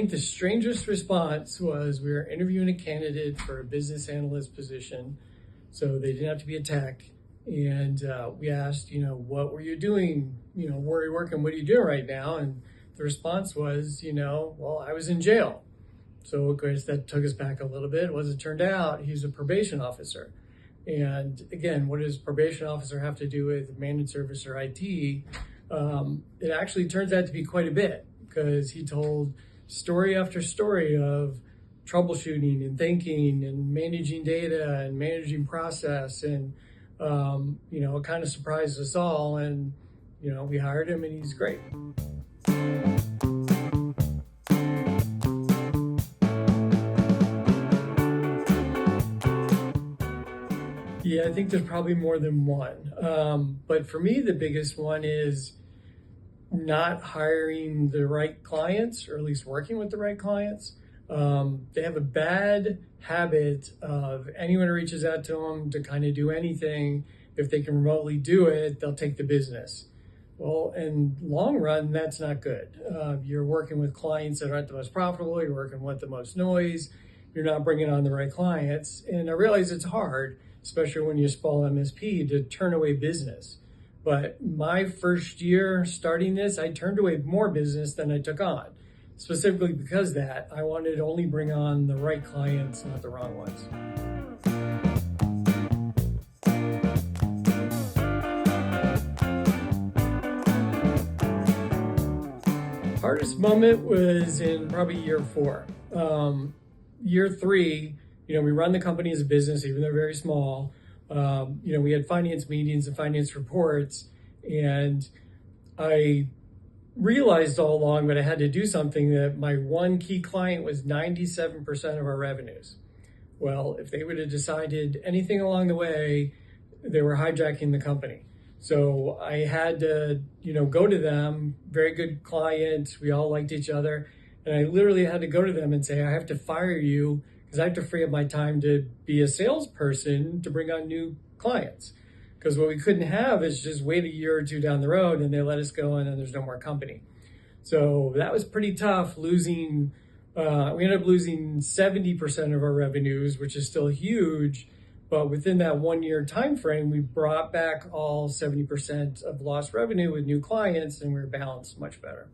think the strangest response was we were interviewing a candidate for a business analyst position, so they didn't have to be a tech. And we asked, what were you doing? Where are you working? What are you doing right now? And the response was, well, I was in jail. So of course that took us back a little bit. As it turned out, he's a probation officer. And again, what does probation officer have to do with managed service or IT? It actually turns out to be quite a bit, because he told story after story of troubleshooting and thinking and managing data and managing process. And, it kind of surprised us all. And, we hired him and he's great. Yeah, I think there's probably more than one. But for me, the biggest one is not hiring the right clients, or at least working with the right clients. They have a bad habit of anyone who reaches out to them to kind of do anything. If they can remotely do it, they'll take the business. Well, in long run, that's not good. You're working with clients that aren't the most profitable. You're working with the most noise. You're not bringing on the right clients. And I realize it's hard, especially when you're a small MSP, to turn away business. But my first year starting this, I turned away more business than I took on, specifically because of that. I wanted to only bring on the right clients, not the wrong ones. Hardest moment was in probably year 4. Year 3, we run the company as a business, even though they're very small. We had finance meetings and finance reports, and I realized all along that I had to do something, that my one key client was 97% of our revenues. Well, if they would have decided anything along the way, they were hijacking the company. So I had to, go to them, very good clients. We all liked each other. And I literally had to go to them and say, I have to fire you because I have to free up my time to be a salesperson to bring on new clients. Because what we couldn't have is just wait a year or two down the road and they let us go and then there's no more company. So that was pretty tough, losing, we ended up losing 70% of our revenues, which is still huge. But within that 1 year time frame, we brought back all 70% of lost revenue with new clients, and we were balanced much better.